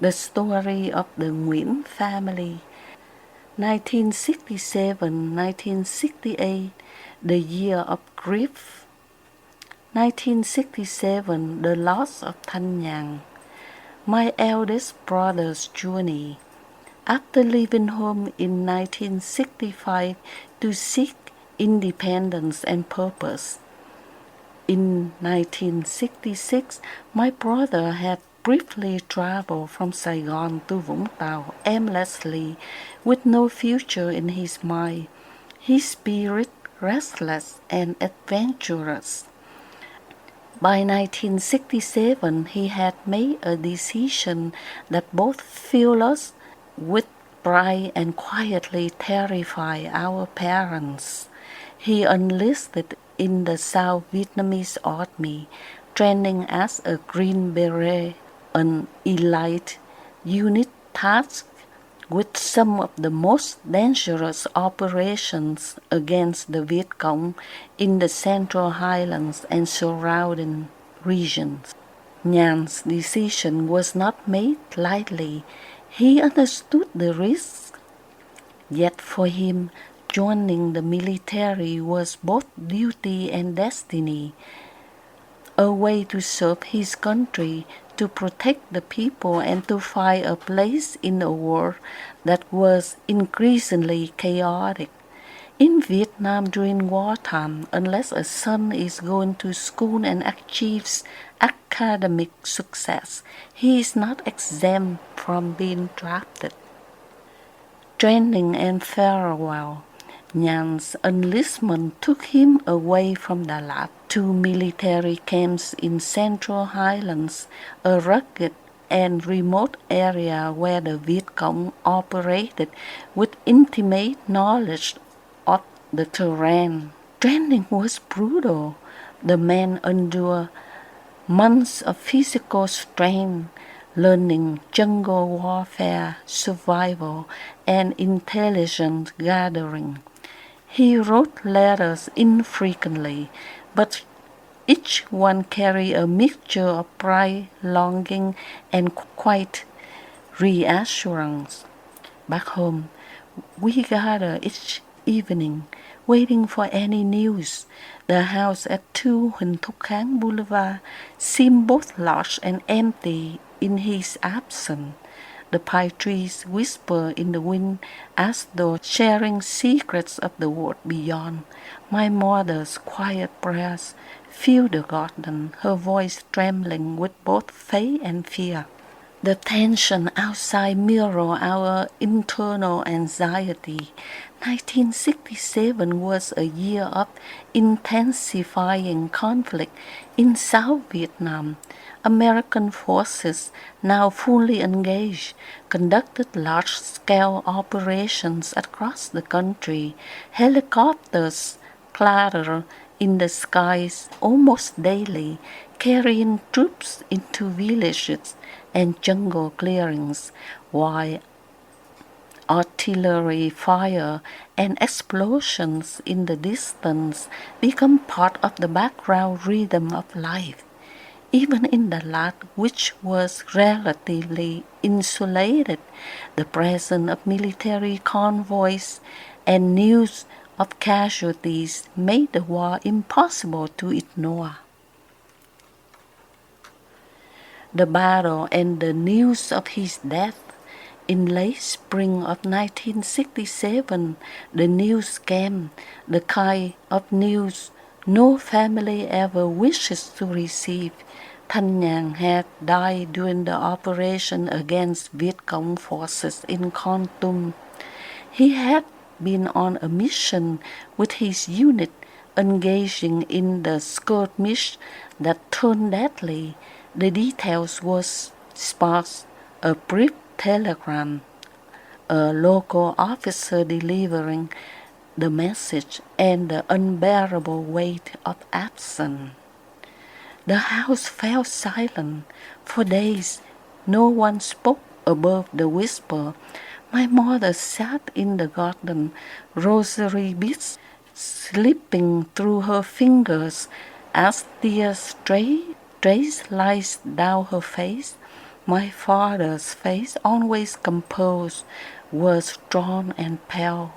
The Story of the Nguyễn Family, 1967-1968, The Year of Grief. 1967, The Loss of Thanh. My Eldest Brother's Journey. After leaving home in 1965 to seek independence and purpose, in 1966, my brother had briefly traveled from Saigon to Vũng Tàu aimlessly, with no future in his mind, his spirit restless and adventurous. By 1967, he had made a decision that both filled us with pride and quietly terrified our parents. He enlisted in the South Vietnamese Army, training as a Green Beret, an elite unit tasked with some of the most dangerous operations against the Viet Cong in the Central Highlands and surrounding regions. Nhan's decision was not made lightly. He understood the risks, yet for him, joining the military was both duty and destiny, a way to serve his country, to protect the people, and to find a place in a world that was increasingly chaotic. In Vietnam during wartime, unless a son is going to school and achieves academic success, he is not exempt from being drafted. Training and farewell. Nhan's enlistment took him away from Đà Lạt to military camps in Central Highlands, a rugged and remote area where the Viet Cong operated with intimate knowledge of the terrain. Training was brutal. The men endured months of physical strain, learning jungle warfare, survival, and intelligence gathering. He wrote letters infrequently, but each one carried a mixture of pride, longing, and quiet reassurance. Back home, we gather each evening, waiting for any news. The house at 2 Huỳnh Thúc Kháng Boulevard seemed both large and empty in his absence. The pine trees whisper in the wind as though sharing secrets of the world beyond. My mother's quiet prayers filled the garden, her voice trembling with both faith and fear. The tension outside mirrored our internal anxiety. 1967 was a year of intensifying conflict in South Vietnam. American forces, now fully engaged, conducted large-scale operations across the country. Helicopters clattered in the skies almost daily, carrying troops into villages and jungle clearings, while artillery fire and explosions in the distance become part of the background rhythm of life. Even in Đà Lạt, which was relatively insulated, the presence of military convoys and news of casualties made the war impossible to ignore. The battle and the news of his death. In late spring of 1967, the news came, the kind of news no family ever wishes to receive. Thanh had died during the operation against Viet Cong forces in Kon Tum. He had been on a mission with his unit, engaging in the skirmish that turned deadly. The details was sparse: a brief telegram, a local officer delivering the message, and the unbearable weight of absence. The house fell silent. For days, no one spoke above the whisper. My mother sat in the garden, rosary beads slipping through her fingers as tears traced lines down her face. My father's face, always composed, was drawn and pale.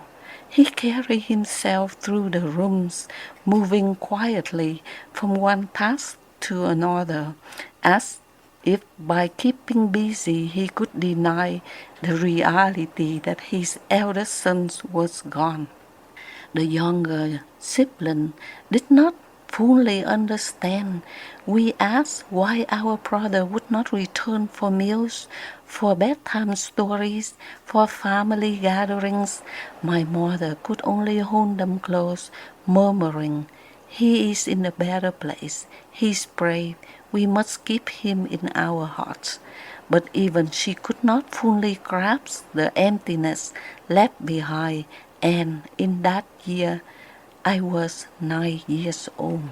He carried himself through the rooms, moving quietly from one task to another, as if by keeping busy he could deny the reality that his eldest son was gone. The younger sibling did not fully understand. We asked why our brother would not return for meals, for bedtime stories, for family gatherings. My mother could only hold them close, murmuring, "He is in a better place. He is brave. We must keep him in our hearts." But even she could not fully grasp the emptiness left behind, and in that year I was 9 years old.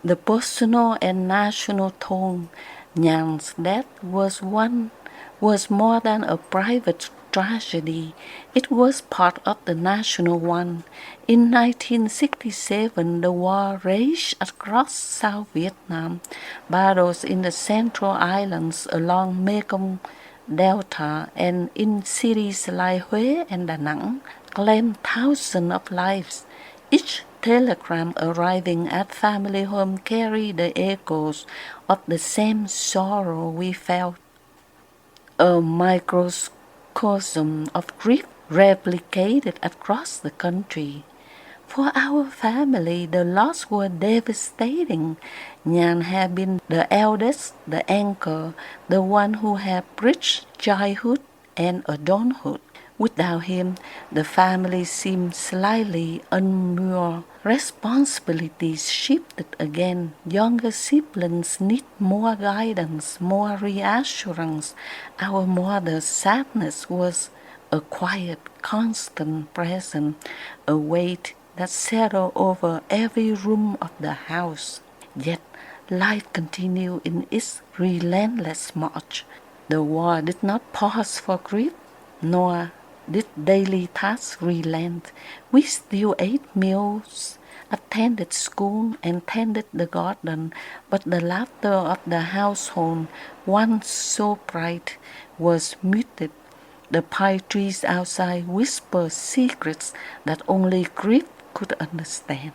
The personal and national tone. Nhan's death was more than a private tragedy. It was part of the national one. In 1967, the war raged across South Vietnam. Battles in the Central Islands along Mekong Delta and in cities like Huế and Da Nang claimed thousands of lives. Each telegram arriving at family home carried the echoes of the same sorrow we felt. A microcosm of grief replicated across the country. For our family, the loss was devastating. Nhan had been the eldest, the anchor, the one who had bridged childhood and adulthood. Without him, the family seemed slightly unmoored. Responsibilities shifted again. Younger siblings need more guidance, more reassurance. Our mother's sadness was a quiet, constant presence, a weight that settled over every room of the house. Yet life continued in its relentless march. The war did not pause for grief, nor did daily tasks relent. We still ate meals, attended school, and tended the garden, but the laughter of the household, once so bright, was muted. The pine trees outside whispered secrets that only grief could understand.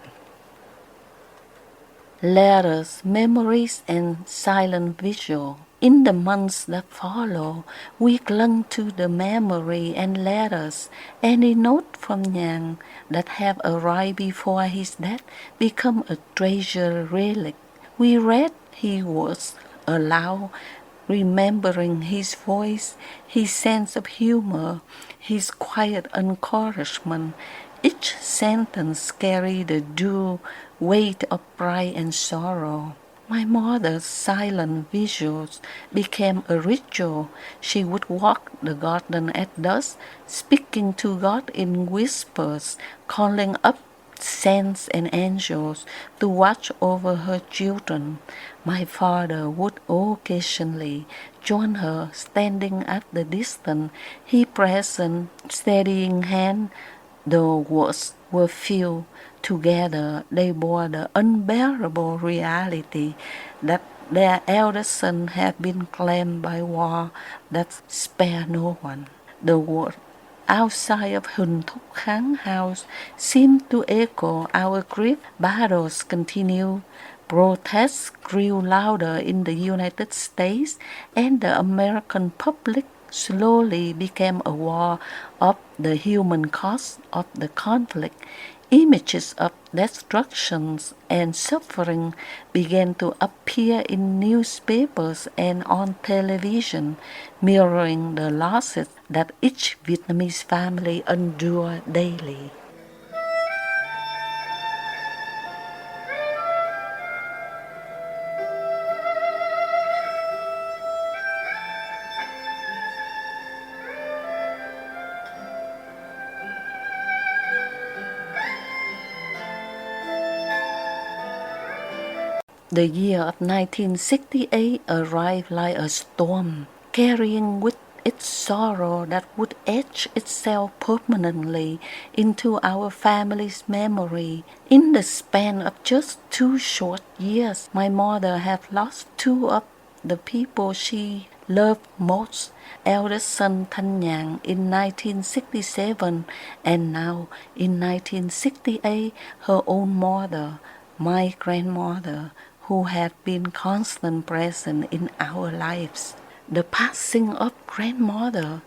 Letters, memories, and silent visual. In the months that follow, we clung to the memory and letters. Any note from Nhan that have arrived before his death become a treasured relic. We read his words aloud, remembering his voice, his sense of humor, his quiet encouragement. Each sentence carried the due weight of pride and sorrow. My mother's silent visuals became a ritual. She would walk the garden at dusk, speaking to God in whispers, calling up saints and angels to watch over her children. My father would occasionally join her, standing at the distance, he present, steadying hand. The words were few. Together they bore the unbearable reality that their eldest son had been claimed by war that spared no one. The word outside of Huỳnh Thúc Kháng house seemed to echo our grief. Battles continued. Protests grew louder in the United States, and the American public slowly became aware of the human cost of the conflict. Images of destruction and suffering began to appear in newspapers and on television, mirroring the losses that each Vietnamese family endured daily. The year of 1968 arrived like a storm, carrying with its sorrow that would etch itself permanently into our family's memory. In the span of just 2 short years, my mother had lost 2 of the people she loved most, eldest son Thanh in 1967, and now in 1968, her own mother, my grandmother, who had been constant present in our lives. The passing of grandmother.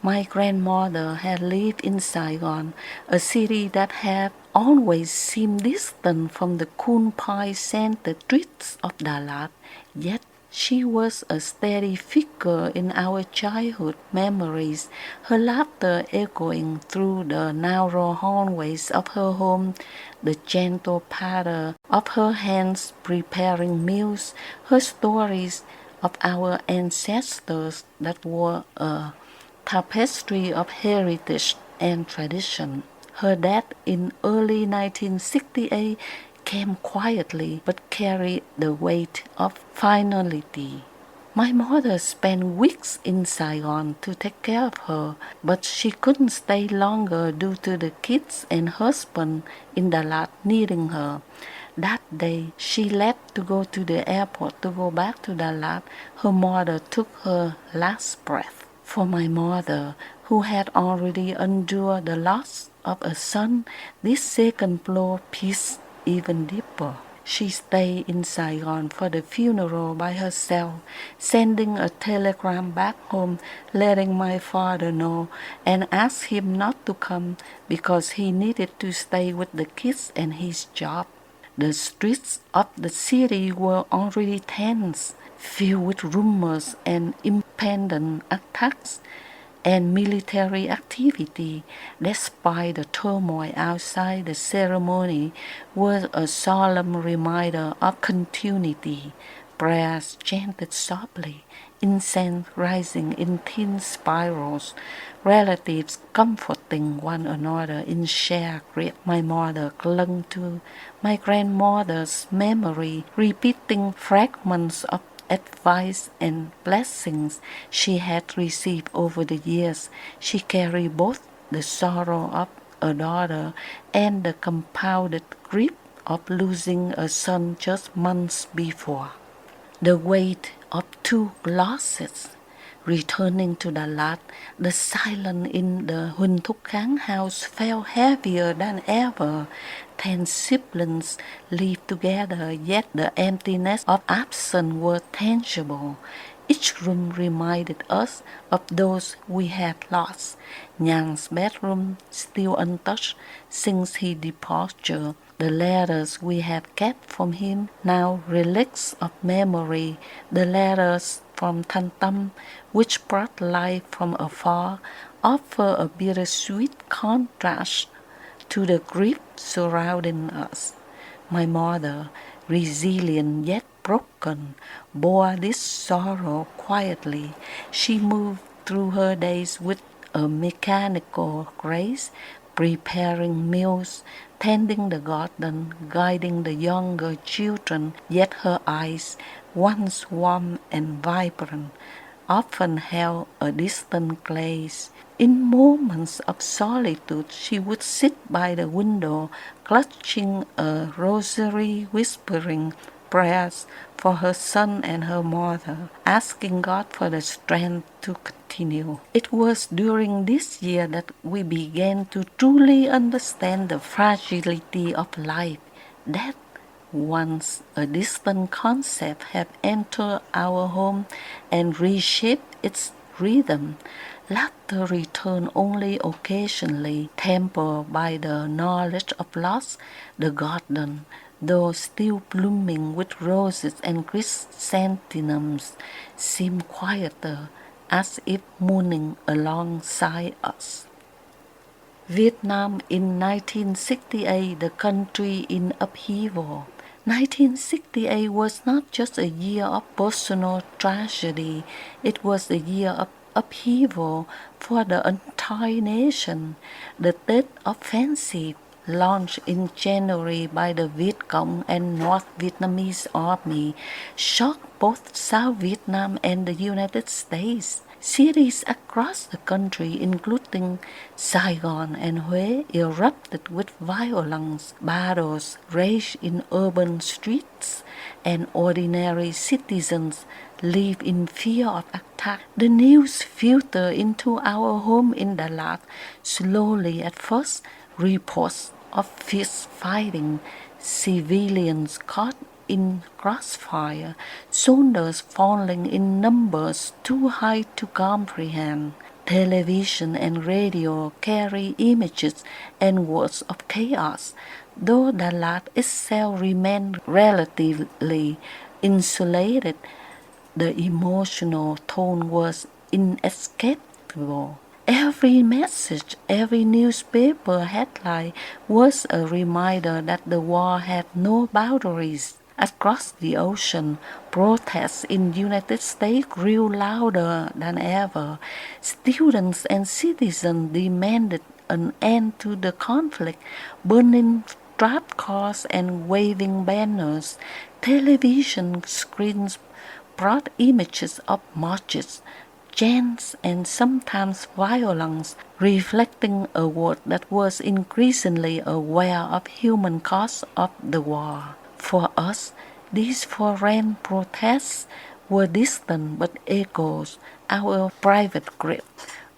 My grandmother had lived in Saigon, a city that had always seemed distant from the cool pie-scented streets of Dalat, yet she was a steady figure in our childhood memories, her laughter echoing through the narrow hallways of her home, the gentle patter of her hands preparing meals, her stories of our ancestors that were a tapestry of heritage and tradition. Her death in early 1968 came quietly but carried the weight of finality. My mother spent weeks in Saigon to take care of her, but she couldn't stay longer due to the kids and husband in Dalat needing her. That day, she left to go to the airport to go back to Dalat. Her mother took her last breath. For my mother, who had already endured the loss of a son, this second blow pierced even deeper. She stayed in Saigon for the funeral by herself, sending a telegram back home letting my father know and ask him not to come because he needed to stay with the kids and his job. The streets of the city were already tense, filled with rumors and impending attacks and military activity. Despite the turmoil outside, the ceremony was a solemn reminder of continuity. Prayers chanted softly, incense rising in thin spirals, relatives comforting one another in shared grief. My mother clung to my grandmother's memory, repeating fragments of advice and blessings she had received over the years. She carried both the sorrow of a daughter and the compounded grief of losing a son just months before. The weight of two losses. Returning to Dalat, the silence in the Huỳnh Thúc Kháng house felt heavier than ever. 10 siblings lived together, yet the emptiness of absence was tangible. Each room reminded us of those we had lost. Nhan's bedroom still untouched since his departure. The letters we had kept from him, now relics of memory. The letters from Thanh, which brought life from afar, offer a bittersweet contrast to the grief surrounding us. My mother, resilient yet broken, bore this sorrow quietly. She moved through her days with a mechanical grace, preparing meals, tending the garden, guiding the younger children, yet her eyes, once warm and vibrant, often held a distant gaze. In moments of solitude, she would sit by the window, clutching a rosary, whispering prayers for her son and her mother, asking God for the strength to continue. It was during this year that we began to truly understand the fragility of life. Death, once a distant concept, had entered our home and reshaped its rhythm. Laughter returned only occasionally, tempered by the knowledge of loss. The garden, though still blooming with roses and chrysanthemums, seemed quieter, as if mourning alongside us. Vietnam in 1968, the country in upheaval. 1968 was not just a year of personal tragedy, it was a year of upheaval for the entire nation. The Tet Offensive, launched in January by the Viet Cong and North Vietnamese Army, shocked both South Vietnam and the United States. Cities across the country, including Saigon and Hue, erupted with violence. Battles raged in urban streets, and ordinary citizens live in fear of attack. The news filtered into our home in Dalat. Slowly at first, reports of fist fighting, civilians caught in crossfire, soldiers falling in numbers too high to comprehend. Television and radio carry images and words of chaos, though Dalat itself remained relatively insulated. The emotional tone was inescapable. Every message, every newspaper headline was a reminder that the war had no boundaries. Across the ocean, protests in the United States grew louder than ever. Students and citizens demanded an end to the conflict, burning streetcars and waving banners. Television screens brought images of marches, chants, and sometimes violence, reflecting a world that was increasingly aware of human cost of the war. For us, these foreign protests were distant but echoes our private grief,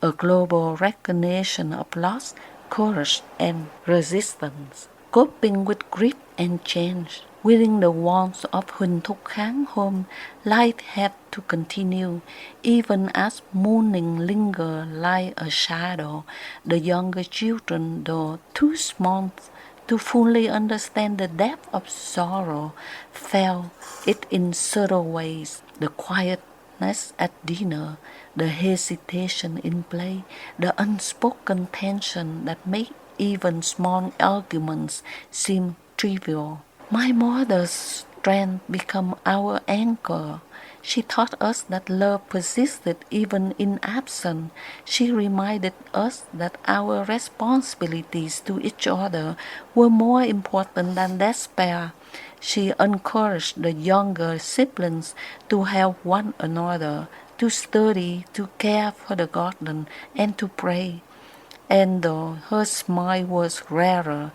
a global recognition of loss, courage, and resistance. Coping with grief and change. Within the walls of Huỳnh Thúc Kháng home, life had to continue, even as mourning lingered like a shadow. The younger children, though too small to fully understand the depth of sorrow, felt it in subtle ways. The quietness at dinner, the hesitation in play, the unspoken tension that made even small arguments seem trivial. My mother's strength became our anchor. She taught us that love persisted even in absence. She reminded us that our responsibilities to each other were more important than despair. She encouraged the younger siblings to help one another, to study, to care for the garden, and to pray. And though her smile was rarer,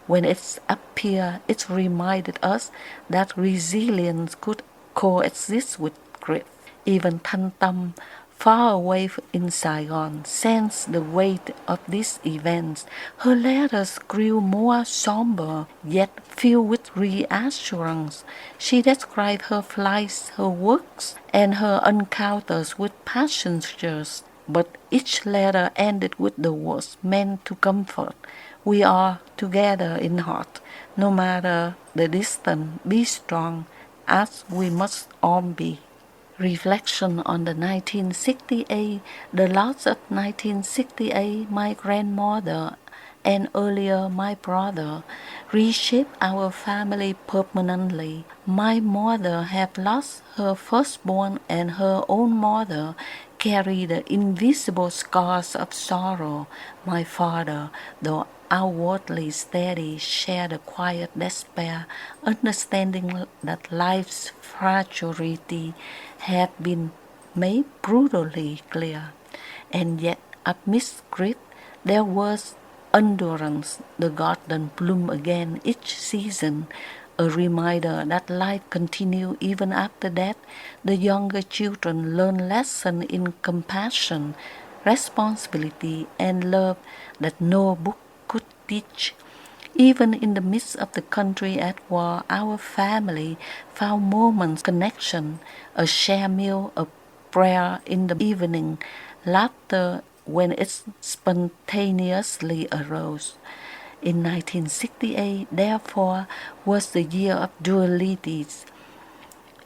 when it appeared, it reminded us that resilience could coexist with grief. Even Thanh Tâm, far away in Saigon, sensed the weight of these events. Her letters grew more somber, yet filled with reassurance. She described her flights, her works, and her encounters with passengers. But each letter ended with the words meant to comfort. We are together in heart, no matter the distance. Be strong, as we must all be. Reflection on the 1968, the loss of 1968, my grandmother, and earlier my brother, reshaped our family permanently. My mother had lost her firstborn, and her own mother carried the invisible scars of sorrow. My father, though outwardly steady, shared a quiet despair, understanding that life's fragility had been made brutally clear. And yet, amidst grief, there was endurance. The garden bloomed again each season, a reminder that life continued even after death. The younger children learned lessons in compassion, responsibility, and love that no book could teach. Even in the midst of the country at war, our family found moments of connection, a shared meal, a prayer in the evening, laughter when it spontaneously arose. In 1968, therefore, was the year of dualities.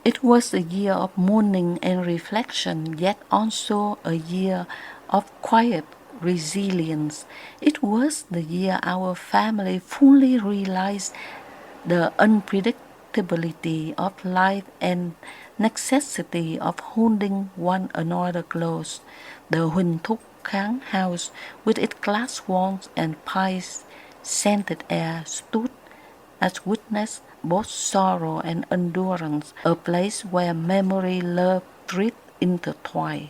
It was a year of mourning and reflection, yet also a year of quiet resilience. It was the year our family fully realized the unpredictability of life and necessity of holding one another close. The Huỳnh Thúc Kháng house, with its glass walls and pie-scented air, stood as witness both sorrow and endurance, a place where memory, love, grief intertwine.